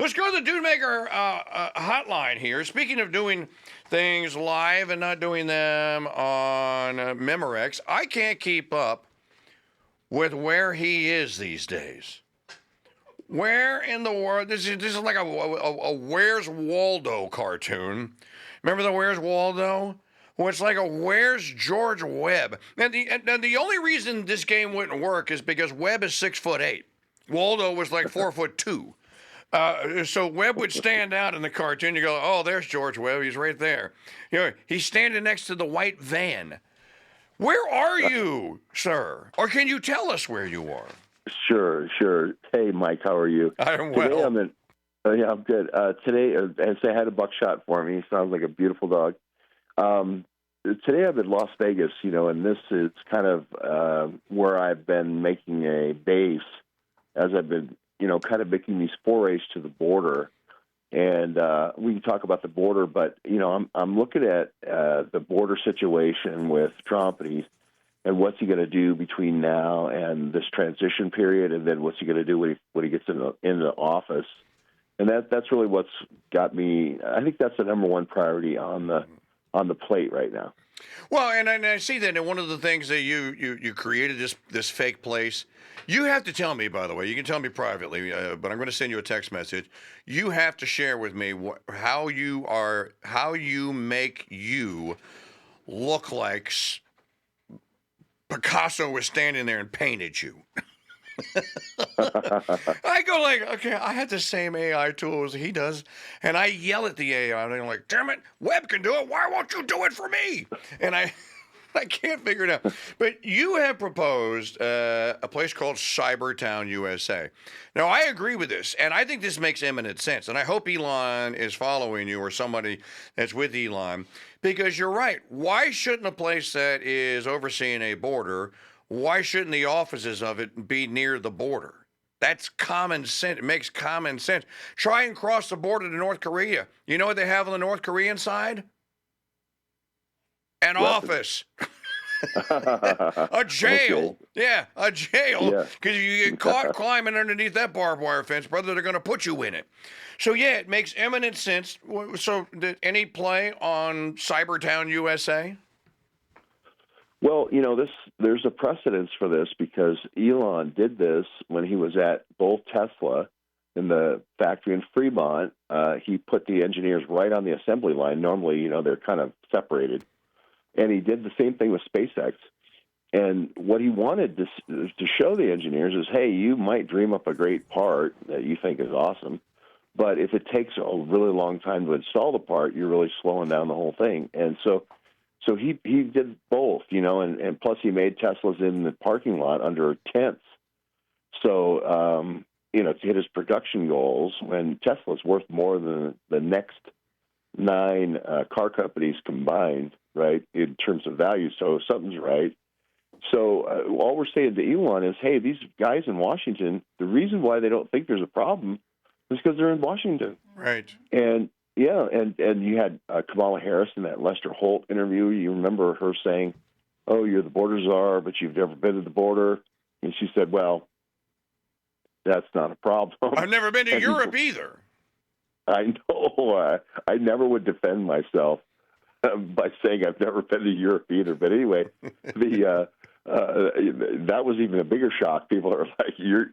Let's go to the Dude Maker hotline here. Speaking of doing things live and not doing them on Memorex, I can't keep up with where he is these days. Where in the world? This is like a Where's Waldo cartoon. Remember the Where's Waldo? Well, it's like a Where's George Webb. And the only reason this game wouldn't work is because Webb is 6'8". Waldo was like 4'2". So Webb would stand out in the cartoon. You go, oh, there's George Webb. He's right there. You know, he's standing next to the white van. Where are you, sir? Or can you tell us where you are? Sure. Hey, Mike, how are you? I'm Today well. yeah, I'm good. Today, as I had a buckshot for me. He sounds like a beautiful dog. Today I'm in Las Vegas, and this is kind of where I've been making a base as I've been, kind of making these forays to the border. And we can talk about the border, but, I'm looking at the border situation with Trump and what's he going to do between now and this transition period, and then what's he going to do when he gets into office. And that's really what's got me. I think that's the number one priority on the plate right now. Well, and I see that, and one of the things that you created this fake place. You have to tell me, by the way. You can tell me privately, but I'm going to send you a text message. You have to share with me how you make you look like Picasso was standing there and painted you. I go like, okay, I had the same AI tool as he does, and I yell at the AI, and I'm like, damn it, Webb can do it. Why won't you do it for me? And I can't figure it out. But you have proposed a place called Cybertown, USA. Now, I agree with this, and I think this makes eminent sense. And I hope Elon is following you or somebody that's with Elon, because you're right. Why shouldn't a place that is overseeing a border, why shouldn't the offices of it be near the border? That's common sense. It makes common sense. Try and cross the border to North Korea. You know what they have on the North Korean side? An office. A jail. Okay. Yeah, a jail. Yeah. Because you get caught climbing underneath that barbed wire fence, brother, they're going to put you in it. So, yeah, it makes eminent sense. So, any play on Cybertown, USA? Well, there's a precedence for this because Elon did this when he was at both Tesla in the factory in Fremont. He put the engineers right on the assembly line. Normally, they're kind of separated. And he did the same thing with SpaceX. And what he wanted to show the engineers is, hey, you might dream up a great part that you think is awesome, but if it takes a really long time to install the part, you're really slowing down the whole thing. And so he did both, and plus he made Teslas in the parking lot under tents. So, to hit his production goals, when Tesla's worth more than the next 9 car companies combined, right, in terms of value. So something's right. So all we're saying to Elon is, hey, these guys in Washington, the reason why they don't think there's a problem is because they're in Washington. Right. And, yeah, and you had Kamala Harris in that Lester Holt interview. You remember her saying, oh, you're the border czar, but you've never been to the border. And she said, well, that's not a problem. I've never been to Europe either. I know. I never would defend myself by saying I've never been to Europe either. But anyway, that was even a bigger shock. People are like, you're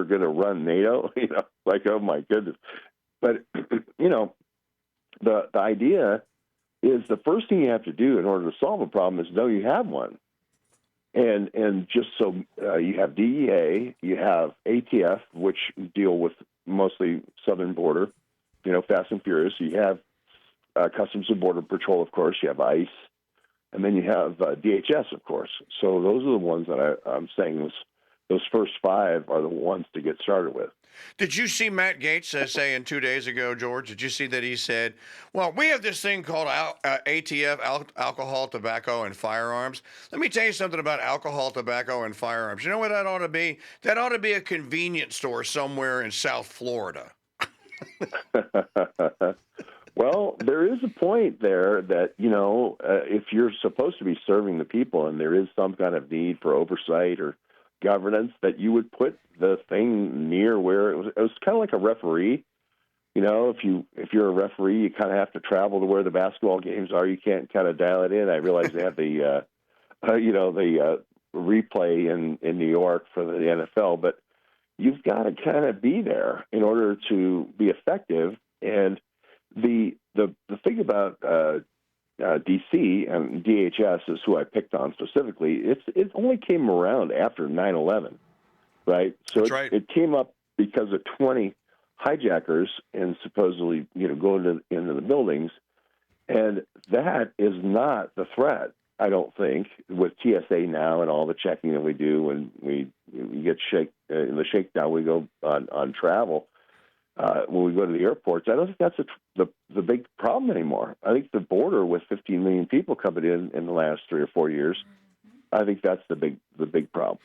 going to run NATO? Like, oh my goodness. But the idea is the first thing you have to do in order to solve a problem is know you have one. And just so you have DEA, you have ATF, which deal with mostly southern border, Fast and Furious. You have Customs and Border Patrol, of course. You have ICE. And then you have DHS, of course. So those are the ones that I'm saying those first 5 are the ones to get started with. Did you see Matt Gaetz saying 2 days ago, George? Did you see that he said, well, we have this thing called ATF, alcohol, tobacco, and firearms. Let me tell you something about alcohol, tobacco, and firearms. You know what that ought to be? That ought to be a convenience store somewhere in South Florida. Well, there is a point there that, if you're supposed to be serving the people and there is some kind of need for oversight or governance, that you would put the thing near where it was kind of like a referee. if you're a referee, you kind of have to travel to where the basketball games are. You can't kind of dial it in. I realize they have the replay in New York for the NFL, but you've got to kind of be there in order to be effective. And the thing about DC and DHS is who I picked on specifically. It only came around after 9/11, right? So That's right. it came up because of 20 hijackers and supposedly going into the buildings, and that is not the threat. I don't think with TSA now and all the checking that we do when we get in the shakedown we go on travel. When we go to the airports, I don't think that's the big problem anymore. I think the border with 15 million people coming in the last 3 or 4 years, I think that's the big problem.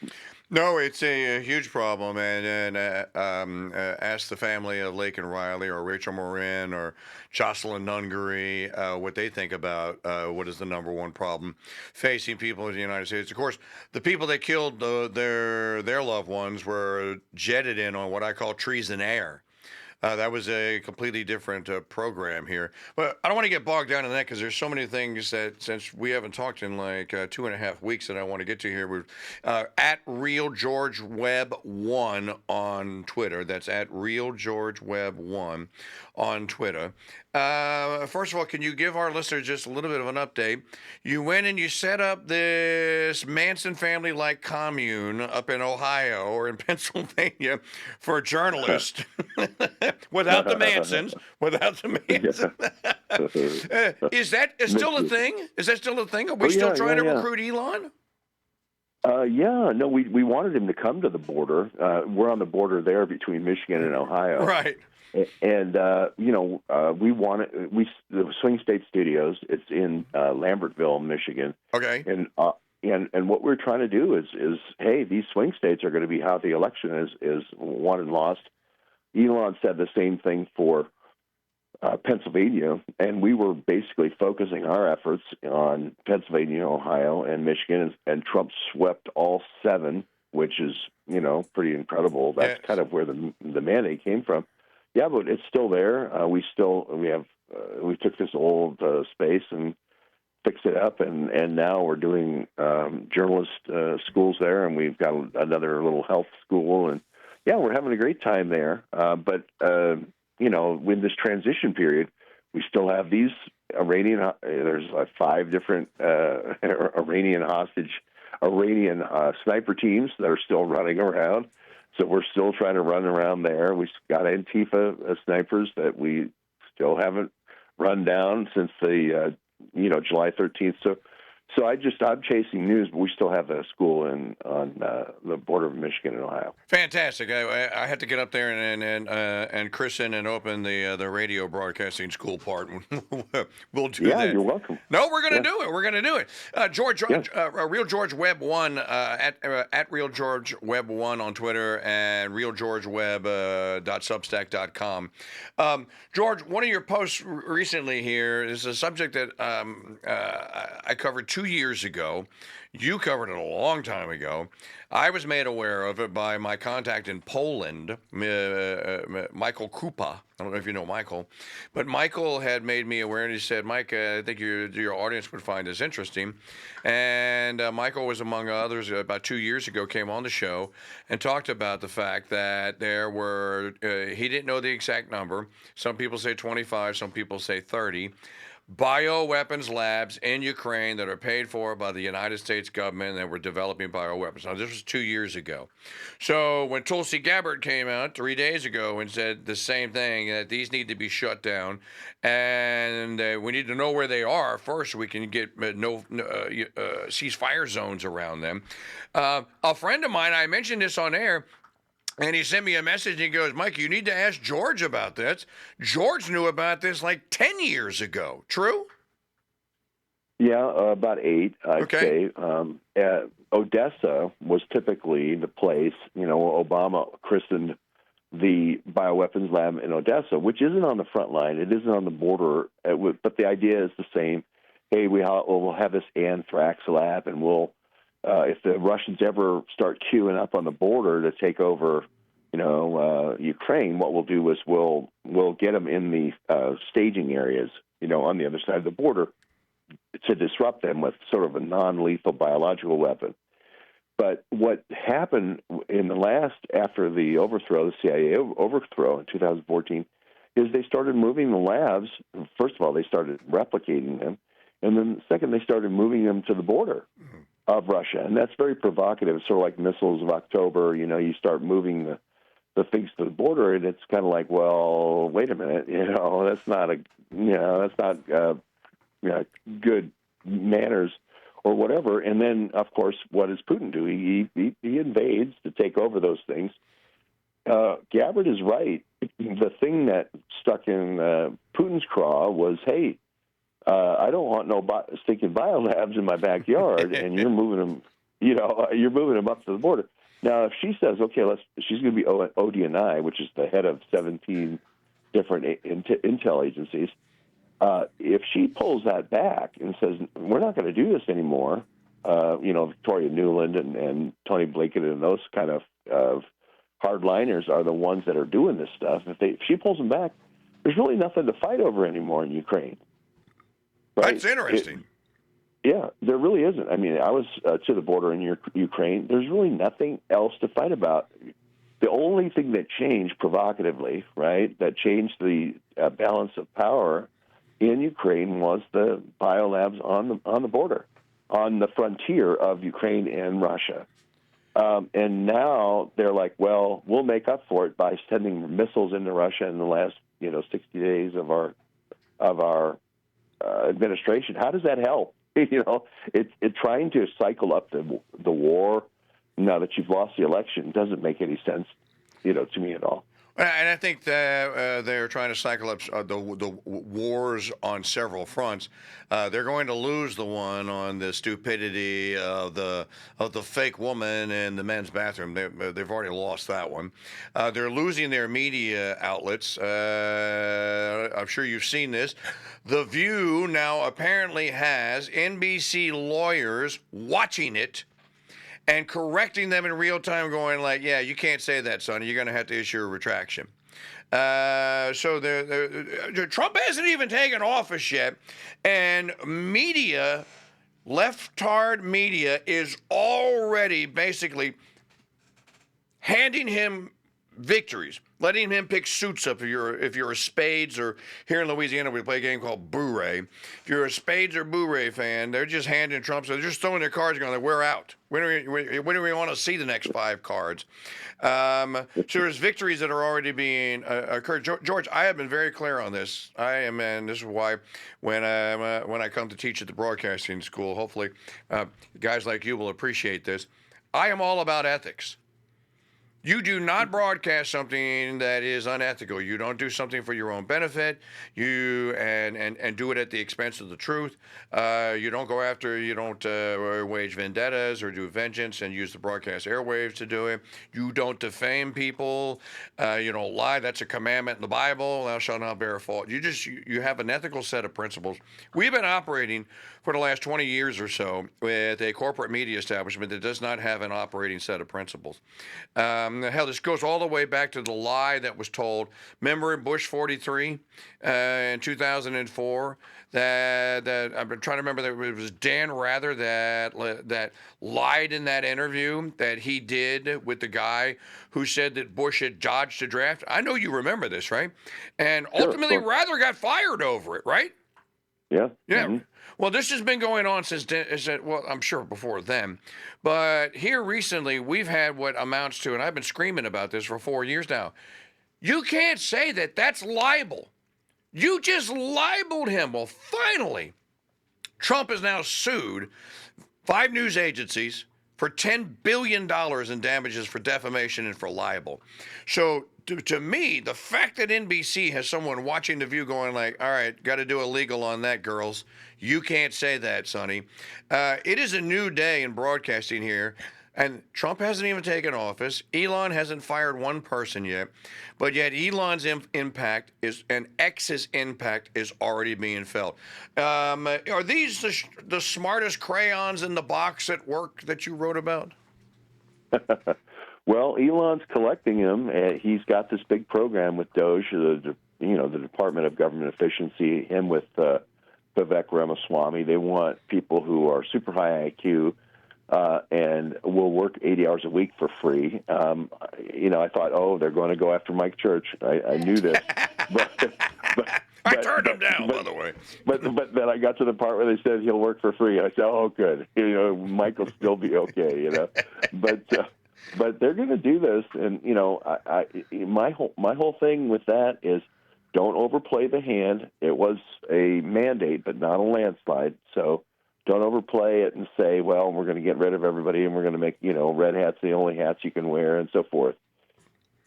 No, it's a huge problem, and ask the family of Lake and Riley or Rachel Morin or Jocelyn Nungery what they think about what is the number one problem facing people in the United States. Of course, the people that killed their loved ones were jetted in on what I call treason air. That was a completely different program here. But I don't want to get bogged down in that because there's so many things that, since we haven't talked in like 2.5 weeks, that I want to get to here. We're at Real George Webb 1 on Twitter. That's at Real George Webb 1 on Twitter. First of all, can you give our listeners just a little bit of an update? You went and you set up this Manson family-like commune up in Ohio or in Pennsylvania for journalists. Without the Mansons. Is that still a thing? Is that still a thing? Are we still trying to recruit Elon? No, we wanted him to come to the border. We're on the border there between Michigan and Ohio. Right. And we wanted the Swing State Studios. It's in Lambertville, Michigan. Okay. And what we're trying to do is hey, these swing states are going to be how the election is won and lost. Elon said the same thing for Pennsylvania, and we were basically focusing our efforts on Pennsylvania, Ohio, and Michigan, and Trump swept all 7, which is pretty incredible. That's kind of where the mandate came from. Yeah, but it's still there. We took this old space and fixed it up, and now we're doing journalist schools there, and we've got another little health school, and yeah, we're having a great time there. But in this transition period, we still have these Iranian. There's 5 different Iranian sniper teams that are still running around. So we're still trying to run around there. We've got Antifa snipers that we still haven't run down since the July 13th. So I'm chasing news, but we still have a school on the border of Michigan and Ohio. Fantastic! I had to get up there and christen and open the radio broadcasting school part. We'll do that. Yeah, you're welcome. No, we're going to do it. We're going to do it. George, Real George Webb 1 at Real George Webb 1 on Twitter and realgeorgewebb.substack.com. George, one of your posts recently here is a subject that I covered 2 years ago. You covered it a long time ago. I was made aware of it by my contact in Poland, Michael Krupa. I don't know if you know Michael, but Michael had made me aware, and he said, Mike, I think your audience would find this interesting. And Michael was, among others, about 2 years ago, came on the show and talked about the fact that there were, he didn't know the exact number. Some people say 25, some people say 30. Bioweapons labs in Ukraine that are paid for by the United States government that were developing bioweapons. Now, this was 2 years ago. So when Tulsi Gabbard came out 3 days ago and said the same thing, that these need to be shut down, and we need to know where they are first so we can get ceasefire zones around them. A friend of mine, I mentioned this on air, and he sent me a message, and he goes, Mike, you need to ask George about this. George knew about this like 10 years ago. True? Yeah, about 8, I'd say. Odessa was typically the place, Obama christened the bioweapons lab in Odessa, which isn't on the front line. It isn't on the border, but the idea is the same. Hey, we'll have this anthrax lab, and we'll if the Russians ever start queuing up on the border to take over, Ukraine, what we'll do is we'll get them in the staging areas, on the other side of the border to disrupt them with sort of a non-lethal biological weapon. But what happened after the overthrow, the CIA overthrow in 2014, is they started moving the labs. First of all, they started replicating them. And then second, they started moving them to the border of Russia. And that's very provocative, sort of like missiles of October. You start moving the things to the border, and it's kind of like, well, wait a minute, that's not good manners or whatever. And then, of course, what does Putin do? He invades to take over those things. Gabbard is right. The thing that stuck in Putin's craw was, hey, I don't want no stinking biolabs in my backyard, and you're moving them. You're moving them up to the border. Now, if she says, okay, she's going to be ODNI, which is the head of 17 different intel agencies. If she pulls that back and says, we're not going to do this anymore, Victoria Nuland and Tony Blinken and those kind of hardliners are the ones that are doing this stuff. If she pulls them back, there's really nothing to fight over anymore in Ukraine. Right? That's interesting. Yeah, there really isn't. I mean, I was to the border in Ukraine. There's really nothing else to fight about. The only thing that changed provocatively, right, that changed the balance of power in Ukraine was the biolabs on the border, on the frontier of Ukraine and Russia. And now they're like, well, we'll make up for it by sending missiles into Russia in the last 60 days of our administration. How does that help? It's trying to cycle up the war now that you've lost the election doesn't make any sense, to me at all. And I think that they're trying to cycle up the wars on several fronts. They're going to lose the one on the stupidity of the fake woman in the men's bathroom. They've already lost that one. They're losing their media outlets. I'm sure you've seen this. The View now apparently has NBC lawyers watching it and correcting them in real time, going like, yeah, you can't say that, Sonny. You're going to have to issue a retraction. So Trump hasn't even taken office yet, and leftard media is already basically handing him victories, letting him pick suits up if you're a Spades, or here in Louisiana we play a game called Boo-Ray. If you're a Spades or Boo-Ray fan, they're just handing Trump, so they're just throwing their cards going like, we're out. When do we want to see the next 5 cards? So there's victories that are already being occurred. George, I have been very clear on this. And this is why when I come to teach at the broadcasting school, hopefully guys like you will appreciate this. I am all about ethics. You do not broadcast something that is unethical. You don't do something for your own benefit. You and do it at the expense of the truth. You don't go after. You don't wage vendettas or do vengeance and use the broadcast airwaves to do it. You don't defame people. You don't lie. That's a commandment in the Bible. Thou shalt not bear false. You have an ethical set of principles. We've been operating for the last 20 years or so with a corporate media establishment that does not have an operating set of principles. Hell, this goes all the way back to the lie that was told. Remember in Bush 43 in 2004 that I've been trying to remember that it was Dan Rather that lied in that interview that he did with the guy who said that Bush had dodged a draft. I know you remember this, right? And ultimately, sure. Rather got fired over it, right? Yeah. Yeah. Mm-hmm. Well, this has been going on since, I'm sure before then. But here recently, we've had what amounts to, and I've been screaming about this for 4 years now. You can't say that. That's libel. You just libeled him. Well, finally, Trump has now sued 5 news agencies for $10 billion in damages for defamation and for libel. So to me, the fact that NBC has someone watching The View going like, all right, got to do a legal on that, girls. You can't say that, Sonny. It is a new day in broadcasting here, and Trump hasn't even taken office. Elon hasn't fired one person yet, but yet Elon's impact and X's impact is already being felt. Are these the smartest crayons in the box at work that you wrote about? Well, Elon's collecting them. He's got this big program with Doge, the Department of Government Efficiency. Him with Vivek Ramaswamy. They want people who are super high IQ and will work 80 hours a week for free. I thought, oh, they're going to go after Mike Church. I knew this. I turned him down, by the way. But then I got to the part where they said he'll work for free. I said, oh, good. Mike will still be okay. But they're going to do this, and my whole thing with that is don't overplay the hand. It was a mandate, but not a landslide. So don't overplay it and say, well, we're going to get rid of everybody, and we're going to make red hats the only hats you can wear, and so forth.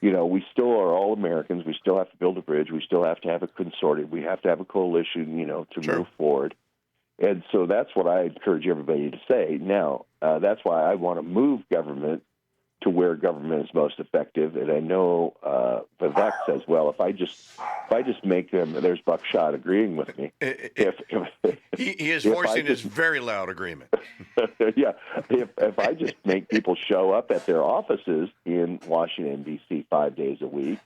We still are all Americans. We still have to build a bridge. We still have to have a consortium. We have to have a coalition, to Sure. move forward. And so that's what I encourage everybody to say. Now, that's why I want to move government to where government is most effective. And I know Vivek says, well, if I just make them, there's Buckshot agreeing with me. He is voicing his very loud agreement. Yeah, if I just make people show up at their offices in Washington, D.C. 5 days a week,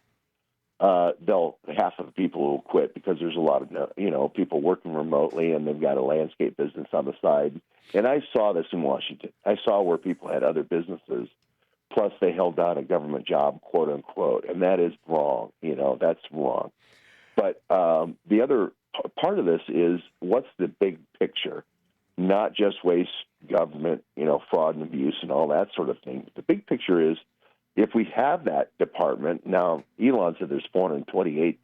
half of the people will quit because there's a lot of people working remotely and they've got a landscape business on the side. And I saw this in Washington. I saw where people had other businesses, plus they held down a government job, quote unquote, and that is wrong. That's wrong. But the other part of this is what's the big picture, not just waste government, fraud and abuse and all that sort of thing. The big picture is if we have that department, now Elon said there's 428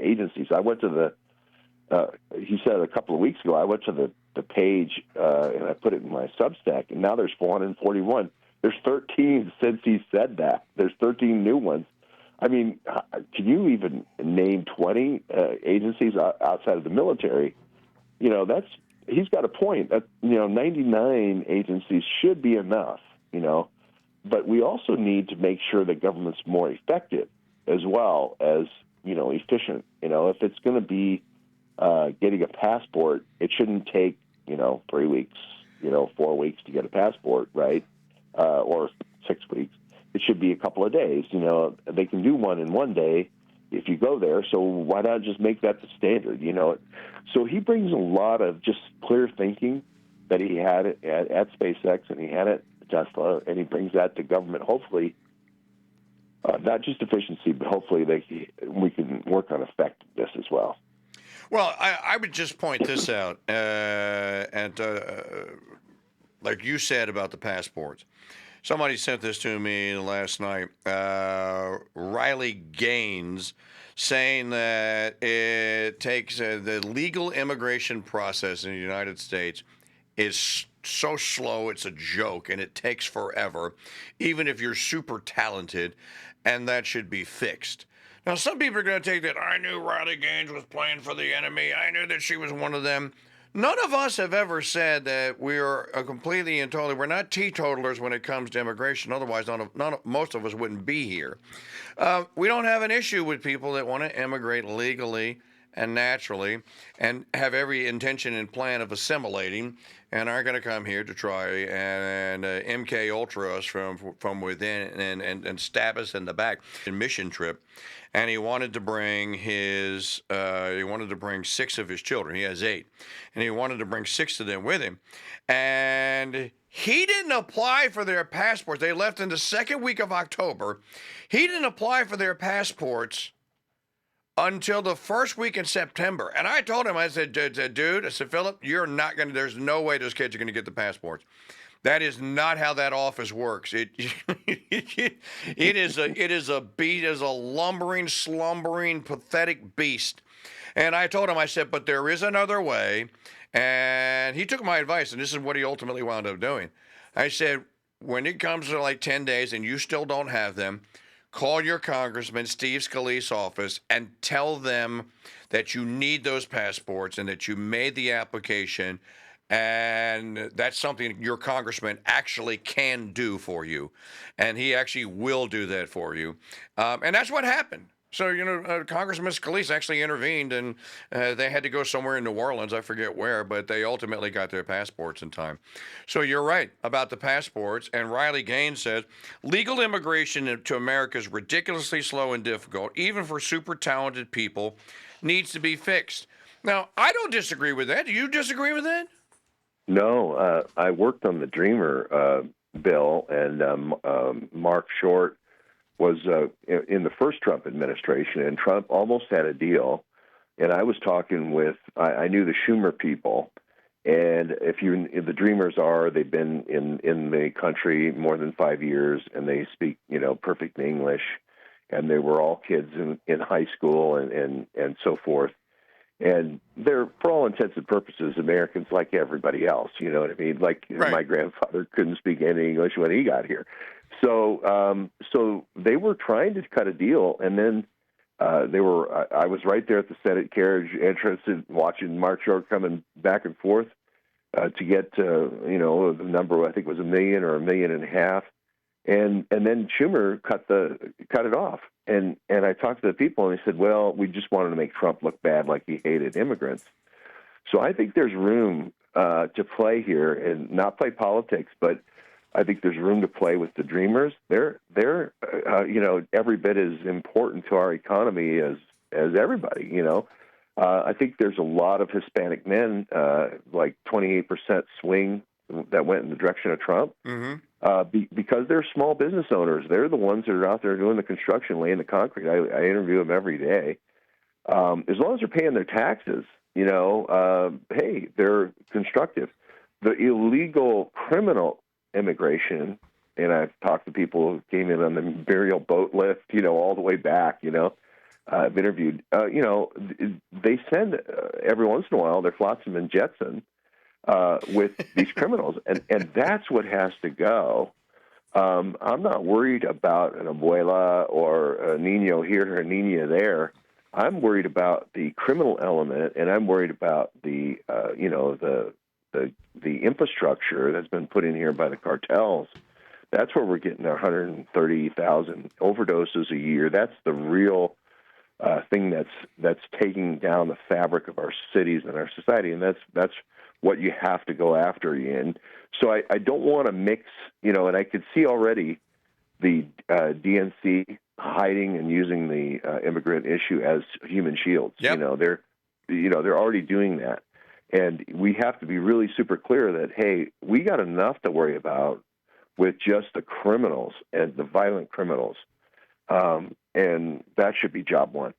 agencies. I went to he said a couple of weeks ago, I went to the page and I put it in my Substack, and now there's 441. There's 13 since he said that. There's 13 new ones. I mean, can you even name 20 agencies outside of the military? He's got a point. That 99 agencies should be enough. But we also need to make sure that government's more effective as well as efficient. If it's going to be getting a passport, it shouldn't take 3 weeks, 4 weeks to get a passport, right? Or 6 weeks. It should be a couple of days. They can do one in one day if you go there. So why not just make that the standard? So he brings a lot of just clear thinking that he had at SpaceX and he had at Tesla, and he brings that to government. Hopefully, not just efficiency, but hopefully we can work on effectiveness as well. Well, I would just point this out, and like you said about the passports. Somebody sent this to me last night. Riley Gaines saying that it takes the legal immigration process in the United States is so slow it's a joke and it takes forever, even if you're super talented, and that should be fixed. Now, some people are going to take that, I knew Riley Gaines was playing for the enemy. I knew that she was one of them. None of us have ever said that we are completely and totally, we're not teetotalers when it comes to immigration. Otherwise, most of us wouldn't be here. We don't have an issue with people that want to immigrate legally and naturally and have every intention and plan of assimilating and aren't going to come here to try and MK Ultra us from within and stab us in the back. Mission trip. And he wanted to bring six of his children. He has 8. And he wanted to bring 6 of them with him. And he didn't apply for their passports. They left in the second week of October. He didn't apply for their passports until the first week in September. And I told him, I said, dude, I said, Philip, there's no way those kids are going to get the passports. That is not how that office works. It is a lumbering, slumbering, pathetic beast. And I told him, I said, but there is another way. And he took my advice, and this is what he ultimately wound up doing. I said, when it comes to like 10 days and you still don't have them, call your congressman, Steve Scalise's office, and tell them that you need those passports and that you made the application. And that's something your congressman actually can do for you. And he actually will do that for you. And that's what happened. So, Congressman Scalise actually intervened, and they had to go somewhere in New Orleans. I forget where, but they ultimately got their passports in time. So you're right about the passports. And Riley Gaines says legal immigration to America is ridiculously slow and difficult, even for super talented people, needs to be fixed. Now, I don't disagree with that. Do you disagree with that? No, I worked on the Dreamer bill, and Mark Short was in the first Trump administration, and Trump almost had a deal. And I was talking with, I knew the Schumer people, and if the Dreamers they've been in the country more than 5 years, and they speak, perfect English, and they were all kids in high school and so forth. And they're, for all intents and purposes, Americans like everybody else. You know what I mean? Like Right. My grandfather couldn't speak any English when he got here. So they were trying to cut a deal, and then I was right there at the Senate carriage entrance and watching Mark Short coming back and forth to get the number, I think was 1 million or 1.5 million. And then Schumer cut it off. And I talked to the people, and they said, well, we just wanted to make Trump look bad, like he hated immigrants. So I think there's room to play here, and not play politics, but I think there's room to play with the Dreamers. They're every bit as important to our economy as everybody. I think there's a lot of Hispanic men, like 28% swing that went in the direction of Trump. Mm-hmm. Because they're small business owners. They're the ones that are out there doing the construction, laying the concrete. I interview them every day. As long as they're paying their taxes, hey, they're constructive. The illegal criminal immigration, and I've talked to people who came in on the burial boat lift, all the way back, I've interviewed, they send every once in a while their flotsam and jetsam with these criminals, and that's what has to go. I'm not worried about an abuela or a Nino here or a Nina there. I'm worried about the criminal element, and I'm worried about the infrastructure that's been put in here by the cartels. That's where we're getting 130,000 overdoses a year. That's the real thing that's taking down the fabric of our cities and our society, and that's what you have to go after, Ian. So I don't want to mix, and I could see already the DNC hiding and using the immigrant issue as human shields. Yep. They're already doing that, and we have to be really super clear that, hey, we got enough to worry about with just the criminals and the violent criminals, and that should be job one.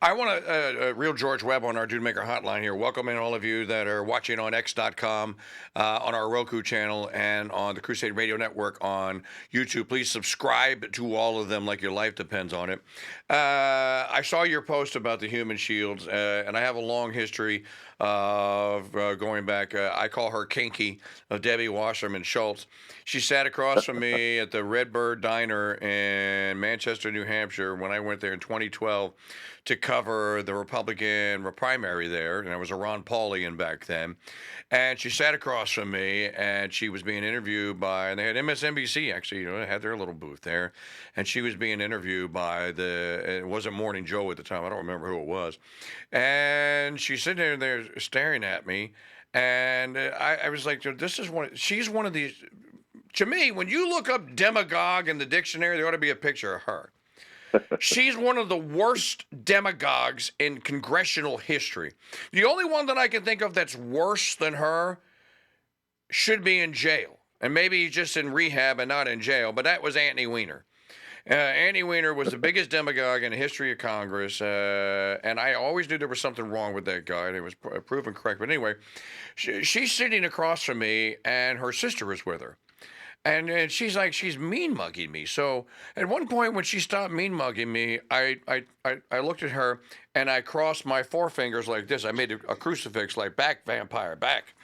I want to real George Webb on our Dude Maker hotline here. Welcome in all of you that are watching on X.com, on our Roku channel, and on the Crusade Radio Network on YouTube. Please subscribe to all of them like your life depends on it. I saw your post about the human shields, and I have a long history of going back. I call her Kinky, of Debbie Wasserman Schultz. She sat across from me at the Redbird Diner in Manchester, New Hampshire, when I went there in 2012 to cover the Republican primary there, and I was a Ron Paulian back then. And she sat across from me, and she was being interviewed by, and they had MSNBC actually, had their little booth there, and she was being interviewed by it wasn't Morning Joe at the time, I don't remember who it was, and she's sitting there staring at me, and I was like, she's one of these. To me, when you look up demagogue in the dictionary, there ought to be a picture of her. She's one of the worst demagogues in congressional history. The only one that I can think of that's worse than her should be in jail. And maybe just in rehab and not in jail, but that was Anthony Weiner. Anthony Weiner was the biggest demagogue in the history of Congress, and I always knew there was something wrong with that guy, and it was proven correct. But anyway, she's sitting across from me, and her sister is with her. And she's mean mugging me. So at one point when she stopped mean mugging me, I looked at her and I crossed my forefingers like this. I made a crucifix like back, vampire, back.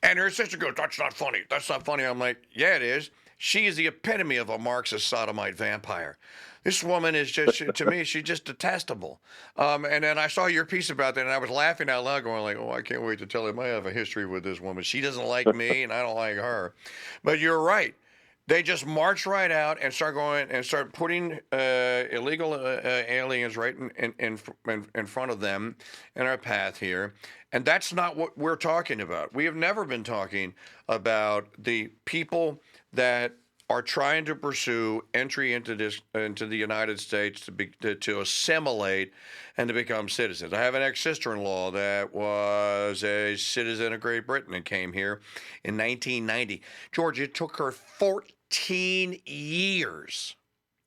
And her sister goes, "That's not funny. That's not funny." I'm like, "Yeah, it is. She is the epitome of a Marxist sodomite vampire. This woman is just, to me, she's just detestable." And then I saw your piece about that, and I was laughing out loud, going like, "Oh, I can't wait to tell him I have a history with this woman. She doesn't like me, and I don't like her." But you're right. They just march right out and start going and start putting illegal aliens right in front of them in our path here. And that's not what we're talking about. We have never been talking about the people that are trying to pursue entry into the United States to assimilate and to become citizens. I have an ex-sister-in-law that was a citizen of Great Britain and came here in 1990. George, it took her 14 years.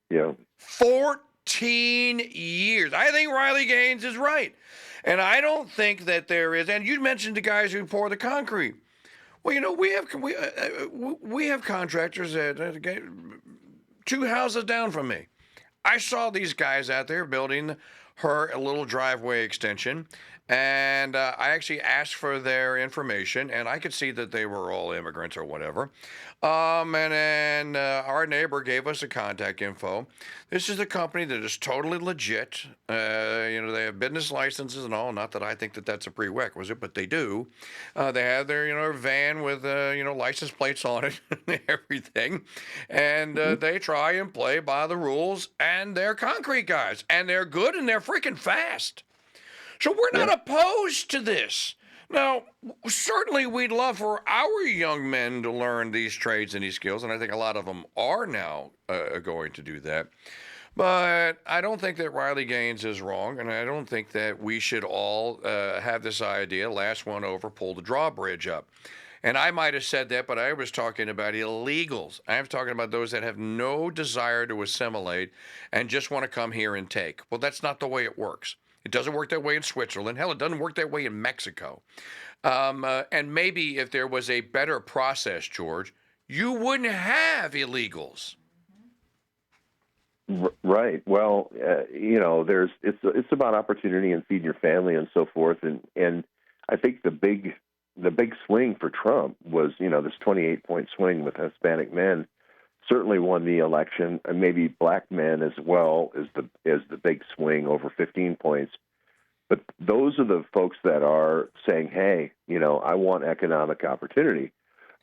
Yeah. 14 years. I think Riley Gaines is right. And I don't think that there is, and you mentioned the guys who pour the concrete. Well, we have contractors that 2 houses down from me. I saw these guys out there building her a little driveway extension, and I actually asked for their information, and I could see that they were all immigrants or whatever. And then our neighbor gave us the contact info. This is a company that is totally legit. They have business licenses and all. Not that I think that that's a prerequisite, but they do. They have their van with license plates on it and everything, and they try and play by the rules. And they're concrete guys, and they're good, and they're freaking fast. So we're not opposed to this. Now, certainly we'd love for our young men to learn these trades and these skills, and I think a lot of them are now going to do that. But I don't think that Riley Gaines is wrong, and I don't think that we should all have this idea, last one over, pull the drawbridge up. And I might have said that, but I was talking about illegals. I was talking about those that have no desire to assimilate and just want to come here and take. Well, that's not the way it works. It doesn't work that way in Switzerland. Hell, it doesn't work that way in Mexico. And maybe if there was a better process, George, you wouldn't have illegals. Right. Well, it's about opportunity and feeding your family and so forth. And I think the big swing for Trump was, this 28-point swing with Hispanic men certainly won the election, and maybe black men as well is the big swing over 15 points. But those are the folks that are saying, hey, I want economic opportunity.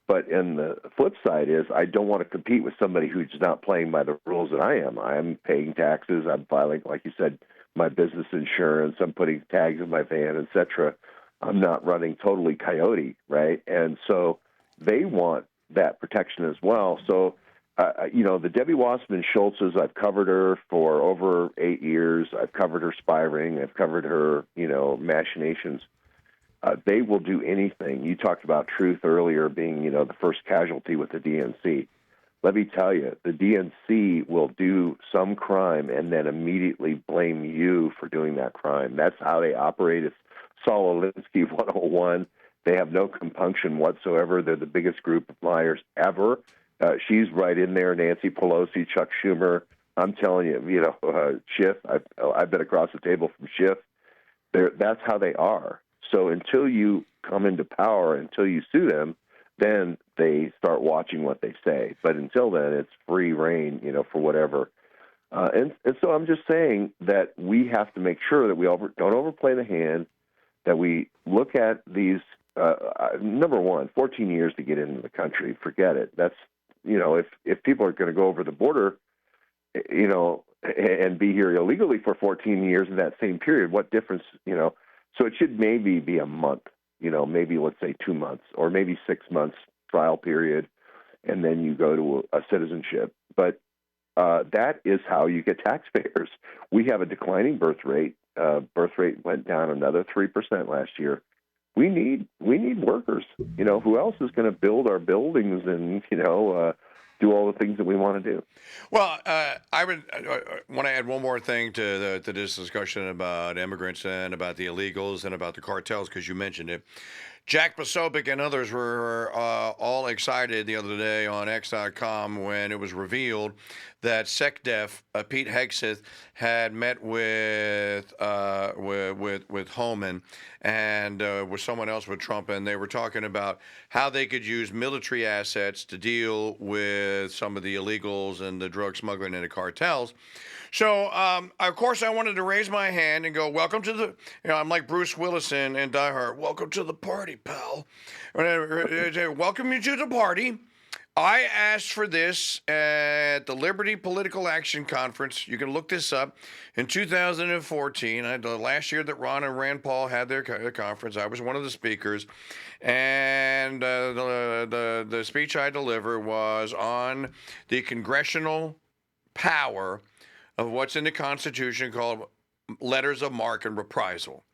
But in the flip side is I don't want to compete with somebody who's not playing by the rules that I am. I'm paying taxes. I'm filing, like you said, my business insurance. I'm putting tags in my van, et cetera. I'm not running totally coyote, right? And so they want that protection as well. So, the Debbie Wasserman Schultz's, I've covered her for over 8 years. I've covered her spy ring. I've covered her, machinations. They will do anything. You talked about Truth earlier being, the first casualty with the DNC. Let me tell you, the DNC will do some crime and then immediately blame you for doing that crime. That's how they operate. It's Saul Alinsky 101. They have no compunction whatsoever. They're the biggest group of liars ever. She's right in there, Nancy Pelosi, Chuck Schumer. I'm telling you, Schiff, I've been across the table from Schiff. That's how they are. So until you come into power, until you sue them, then they start watching what they say. But until then, it's free reign, for whatever. And so I'm just saying that we have to make sure that we don't overplay the hand, that we look at these, number one, 14 years to get into the country, forget it. That's, if people are going to go over the border, and be here illegally for 14 years in that same period, what difference, So it should maybe be a month, maybe let's say 2 months or maybe 6 months trial period, and then you go to a citizenship. But that is how you get taxpayers. We have a declining birth rate. Birth rate went down another 3% last year. We need workers. Who else is going to build our buildings and do all the things that we want to do? Well, I would want to add one more thing to this discussion about immigrants and about the illegals and about the cartels, because you mentioned it. Jack Posobiec and others were all excited the other day on X.com when it was revealed that SecDef, Pete Hegseth, had met with Homan and with someone else with Trump, and they were talking about how they could use military assets to deal with some of the illegals and the drug smuggling and the cartels. So, of course, I wanted to raise my hand and go, welcome to the, I'm like Bruce Willis in Die Hard, welcome to the party, pal. Welcome you to the party. I asked for this at the Liberty Political Action Conference. You can look this up. In 2014, the last year that Ron and Rand Paul had their conference, I was one of the speakers, and the speech I delivered was on the congressional power of what's in the Constitution called letters of marque and reprisal.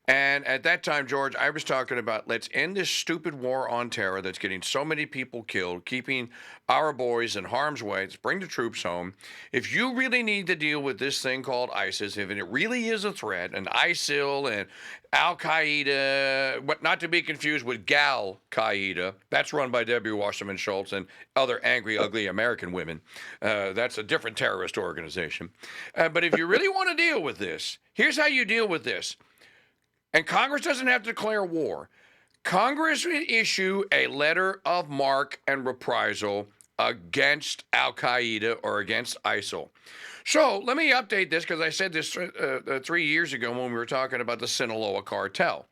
And at that time, George, I was talking about let's end this stupid war on terror that's getting so many people killed, keeping our boys in harm's way. Let's bring the troops home. If you really need to deal with this thing called ISIS, if it really is a threat, and ISIL and Al Qaeda, but not to be confused with Gal Qaeda, that's run by Debbie Wasserman Schultz and other angry, ugly American women. That's a different terrorist organization. But if you really want to deal with this, here's how you deal with this. And Congress doesn't have to declare war. Congress would issue a letter of marque and reprisal against Al Qaeda or against ISIL. So let me update this because I said this 3 years ago when we were talking about the Sinaloa cartel.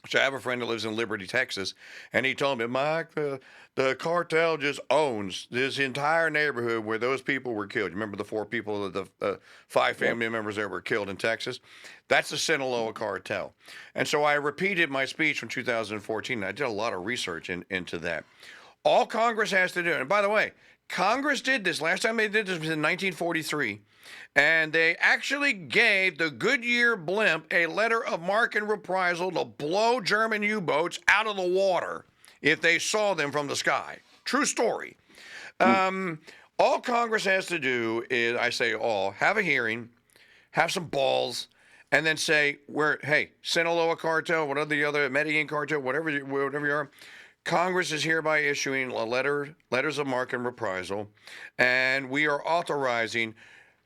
So I have a friend who lives in Liberty, Texas, and he told me, Mike, the cartel just owns this entire neighborhood where those people were killed. You remember the 4 people, the 5 family members that were killed in Texas? That's the Sinaloa cartel. And so I repeated my speech from 2014. I did a lot of research into that. All Congress has to do, and by the way, Congress did this. Last time they did this was in 1943. And they actually gave the Goodyear blimp a letter of marque and reprisal to blow German U-boats out of the water if they saw them from the sky. True story. All Congress has to do is, I say all, have a hearing, have some balls, and then say, hey, Sinaloa cartel, what are the other, Medellin cartel, whatever you are, Congress is hereby issuing letters of marque and reprisal, and we are authorizing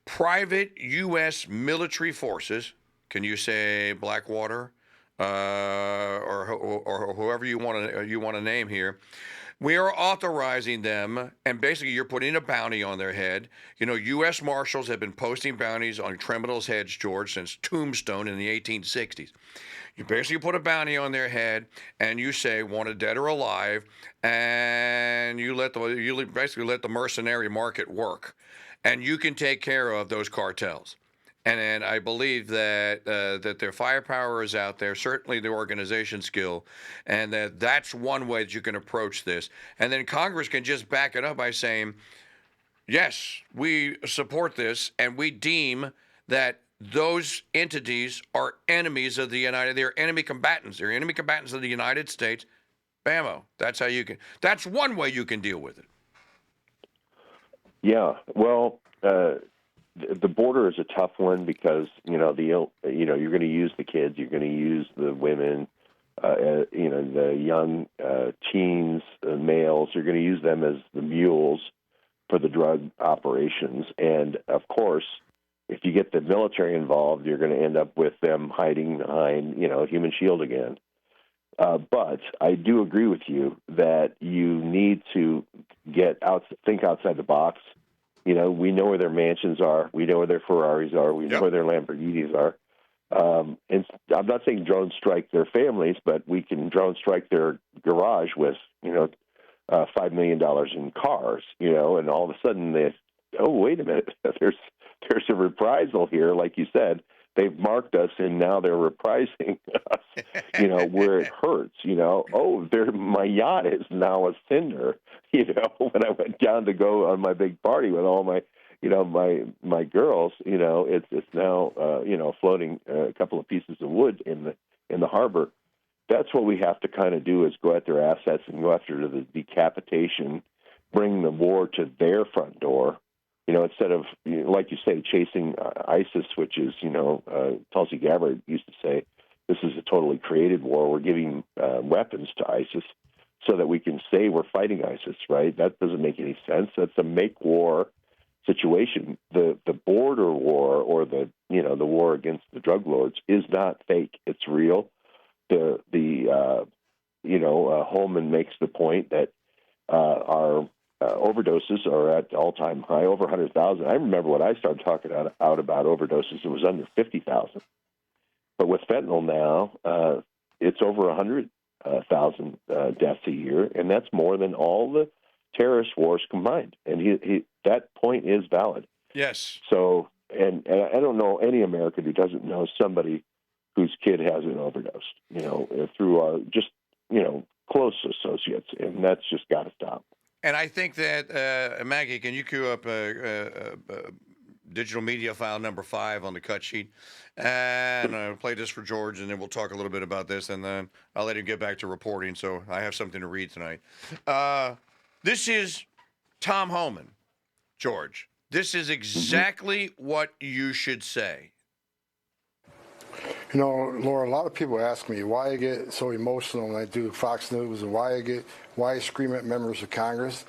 private U.S. military forces. Can you say Blackwater or whoever you want to name here? We are authorizing them, and basically you're putting a bounty on their head. You know, U.S. Marshals have been posting bounties on criminals' heads, George, since Tombstone in the 1860s. You basically put a bounty on their head, and you say, wanted dead or alive, and you basically let the mercenary market work, and you can take care of those cartels. And I believe that that their firepower is out there, certainly the organization skill, and that's one way that you can approach this. And then Congress can just back it up by saying, yes, we support this, and we deem that those entities are enemies of the they're enemy combatants. They're enemy combatants of the United States. Bammo. That's how you can. That's one way you can deal with it. Yeah. Well, the border is a tough one because you're going to use the kids, you're going to use the women, the young teens, males. You're going to use them as the mules for the drug operations, and of course, if you get the military involved, you're going to end up with them hiding behind, human shield again. But I do agree with you that you need to think outside the box. We know where their mansions are. We know where their Ferraris are. We know where their Lamborghinis are. And I'm not saying drone strike their families, but we can drone strike their garage with, $5 million in cars, and all of a sudden wait a minute, there's a reprisal here. Like you said, they've marked us and now they're reprising us, where it hurts, my yacht is now a cinder, when I went down to go on my big party with all my, my girls, it's now, floating a couple of pieces of wood in the harbor. That's what we have to kind of do is go after their assets and go after the decapitation, bring the war to their front door, instead of, like you say, chasing ISIS, which is, Tulsi Gabbard used to say, this is a totally created war. We're giving weapons to ISIS so that we can say we're fighting ISIS, right? That doesn't make any sense. That's a make war situation. The border war or the war against the drug lords is not fake. It's real. Homan makes the point that our overdoses are at all-time high, over 100,000. I remember when I started talking out about overdoses, it was under 50,000. But with fentanyl now, it's over 100,000 deaths a year, and that's more than all the terrorist wars combined. And he that point is valid. Yes. So, and I don't know any American who doesn't know somebody whose kid hasn't overdosed, through our just, close associates. And that's just got to stop. And I think that, Maggie, can you cue up digital media file number 5 on the cut sheet? And play this for George, and then we'll talk a little bit about this, and then I'll let him get back to reporting, so I have something to read tonight. This is Tom Homan, George. This is exactly what you should say. Laura, a lot of people ask me why I get so emotional when I do Fox News and why I scream at members of Congress.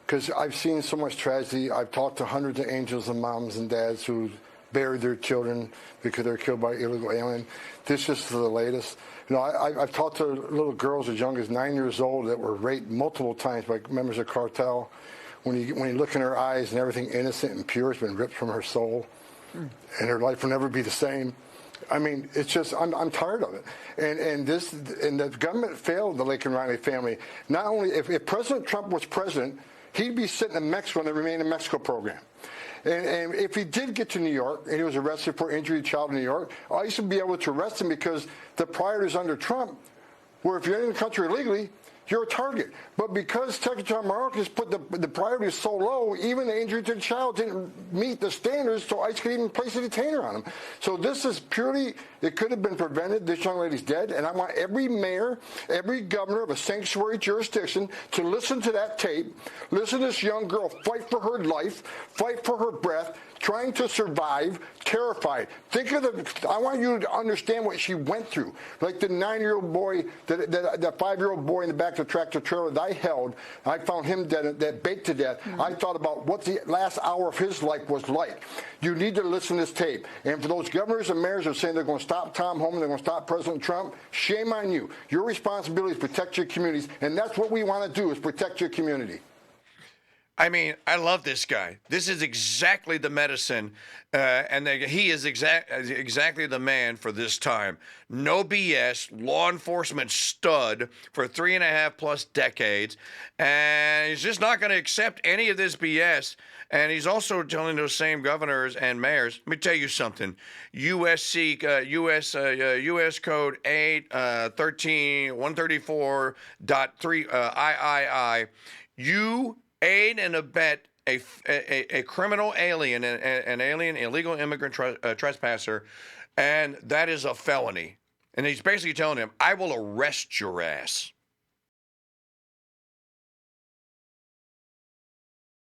Because I've seen so much tragedy. I've talked to hundreds of angels and moms and dads who buried their children because they're killed by illegal alien. This is the latest. I've talked to little girls as young as 9 years old that were raped multiple times by members of cartel. When you look in her eyes and everything innocent and pure has been ripped from her soul, and her life will never be the same. I mean, it's just I'm tired of it, and the government failed the Lake and Riley family. Not only if President Trump was president, he'd be sitting in Mexico in the Remain in Mexico program. And if he did get to New York and he was arrested for injury to a child in New York, I used to be able to arrest him because the priorities under Trump were if you're in the country illegally, you're a target. But because Secretary Marcus put the priorities so low, even the injury to the child didn't meet the standards, so ICE could even place a detainer on him. So this is purely, it could have been prevented. This young lady's dead. And I want every mayor, every governor of a sanctuary jurisdiction to listen to that tape, listen to this young girl fight for her life, fight for her breath, trying to survive, terrified. I want you to understand what she went through. Like the 9-year-old boy, the 5-year-old boy in the back of the tractor trailer that I held, I found him dead, that baked to death. I thought about what the last hour of his life was like. You need to listen to this tape. And for those governors and mayors that are saying they're going to stop Tom Homan, they're going to stop President Trump, shame on you. Your responsibility is protect your communities, and that's what we want to do, is protect your community. I mean, I love this guy. This is exactly the medicine, and he is exactly the man for this time. No BS, law enforcement stud for 3.5+ decades, and he's just not going to accept any of this BS. And he's also telling those same governors and mayors, let me tell you something, U.S. Code 134.3 you aid and abet a criminal alien, an alien illegal immigrant trespasser, and that is a felony. And he's basically telling him, I will arrest your ass.